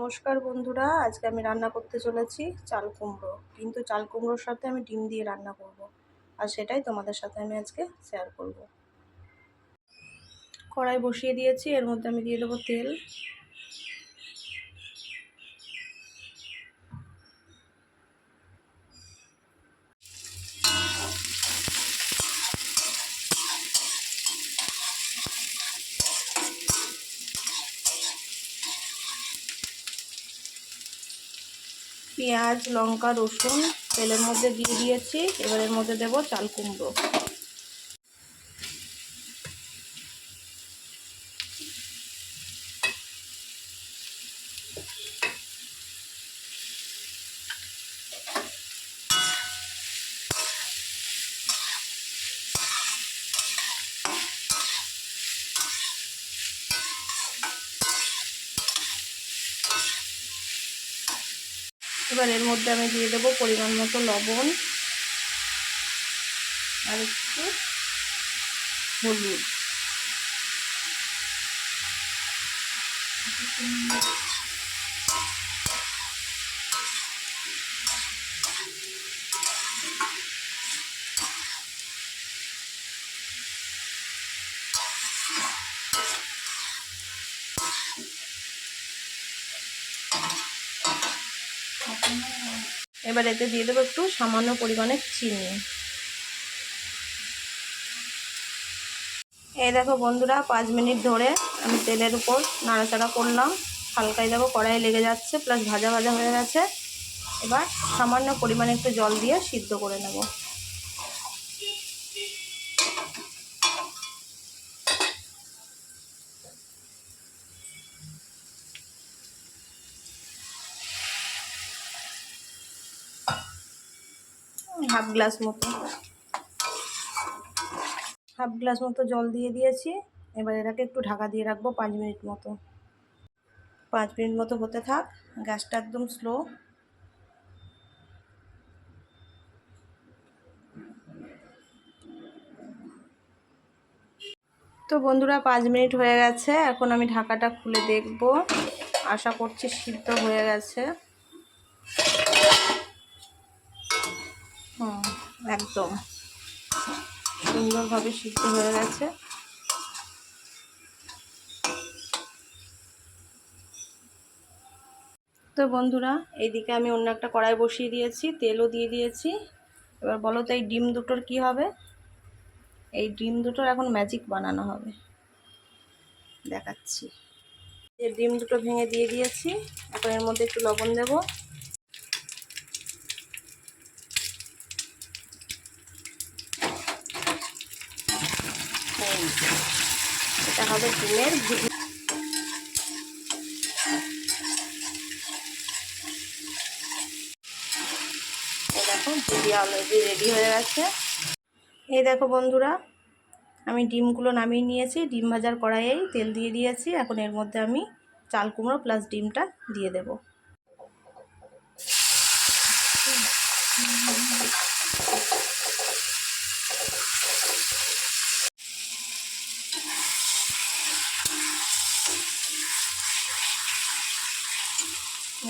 নমস্কার বন্ধুরা, আজকে আমি রান্না করতে চলেছি চাল কুমড়ো। কিন্তু চাল কুমড়োর সাথে আমি ডিম দিয়ে রান্না করব, আর সেটাই তোমাদের সাথে আমি আজকে শেয়ার করব। কড়াই বসিয়ে দিয়েছি, এর মধ্যে আমি দিয়ে দেবো তেল। পেঁয়াজ, লঙ্কা, রসুন তেলের মধ্যে দিয়ে দিয়েছি। এবার এর মধ্যে দেবো চাল কুমড়ো। এবার এর মধ্যে আমি দিয়ে দেবো পরিমাণ মতো লবণ আর একটু হলুদ। এবার এতে দিয়ে দেবো একটু সামান্য পরিমাণে চিনি। এই দেখো বন্ধুরা, 5 মিনিট ধরে আমি তেলের উপর নাড়াচাড়া করলাম। হালকাই দেখো কড়াই লেগে যাচ্ছে, প্লাস ভাজা ভাজা হয়ে গেছে। এবার সামান্য পরিমাণে একটু জল দিয়ে সিদ্ধ করে নেব। হাফ গ্লাস মতো জল দিয়ে দিয়েছি। এবার এটাকে একটু ঢাকা দিয়ে রাখবো 5 মিনিট মতো। 5 মিনিট মতো হতে থাক, গ্যাসটা একদম স্লো। তো বন্ধুরা, 5 মিনিট হয়ে গেছে। এখন আমি ঢাকাটা খুলে দেখব। আশা করছি সিদ্ধ হয়ে গেছে। একদম সুন্দরভাবে সিদ্ধ হয়ে গেছে। তো বন্ধুরা, এইদিকে আমি অন্য একটা কড়াই বসিয়ে দিয়েছি, তেলও দিয়ে দিয়েছি। এবার বলো তো এই ডিম দুটোর কি হবে? এই ডিম দুটোর এখন ম্যাজিক বানানো হবে, দেখাচ্ছি। এই ডিম দুটো ভেঙে দিয়ে দিয়েছি। এখন এর মধ্যে একটু লবণ দেব। এটা হবে ডিমের ঘুগনি। এই দেখো ভুজিয়া অলরেডি রেডি হয়ে গেছে। এই দেখো বন্ধুরা, আমি ডিমগুলো নামিয়ে নিয়েছি। ডিম ভাজার কড়াইয়েই তেল দিয়ে দিয়েছি। এখন এর মধ্যে আমি চাল কুমড়ো প্লাস ডিমটা দিয়ে দেব।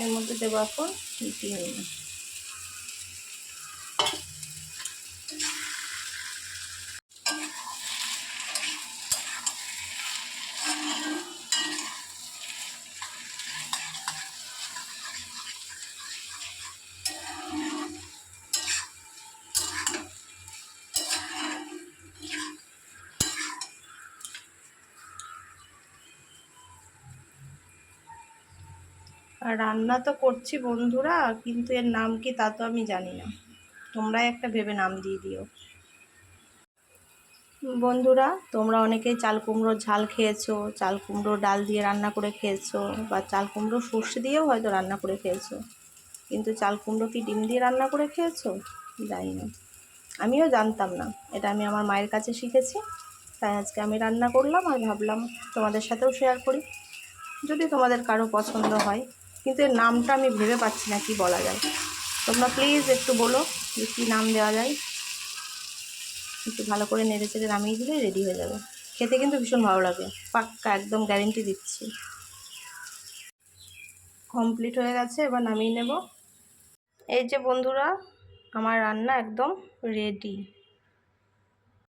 এর মধ্যে দেবো এখন ডিম। আর রান্না তো করছি বন্ধুরা, কিন্তু এর নাম কি তা তো আমি জানি না। তোমরাই একটা ভেবে নাম দিয়ে দিও। বন্ধুরা, তোমরা অনেকেই চাল কুমড়োর ঝাল খেয়েছো, চাল কুমড়ো ডাল দিয়ে রান্না করে খেয়েছো, বা চাল কুমড়ো সর্ষে দিয়েও হয়তো রান্না করে খেয়েছো। কিন্তু চাল কুমড়ো কি ডিম দিয়ে রান্না করে খেয়েছো? জানি না, আমিও জানতাম না। এটা আমি আমার মায়ের কাছে শিখেছি, তাই আজকে আমি রান্না করলাম আর ভাবলাম তোমাদের সাথেও শেয়ার করি, যদি তোমাদের কারো পছন্দ হয়। কিন্তু এর নামটা আমি ভেবে পাচ্ছি না কি বলা যায়। তোমরা প্লিজ একটু বলো যে কী নাম দেওয়া যায়। একটু ভালো করে নেড়ে চেড়ে নামিয়ে দিলে রেডি হয়ে যাবে। খেতে কিন্তু ভীষণ ভালো লাগে, পাক্কা একদম গ্যারেন্টি দিচ্ছি। কমপ্লিট হয়ে গেছে, এবার নামিয়ে নেব। এই যে বন্ধুরা, আমার রান্না একদম রেডি।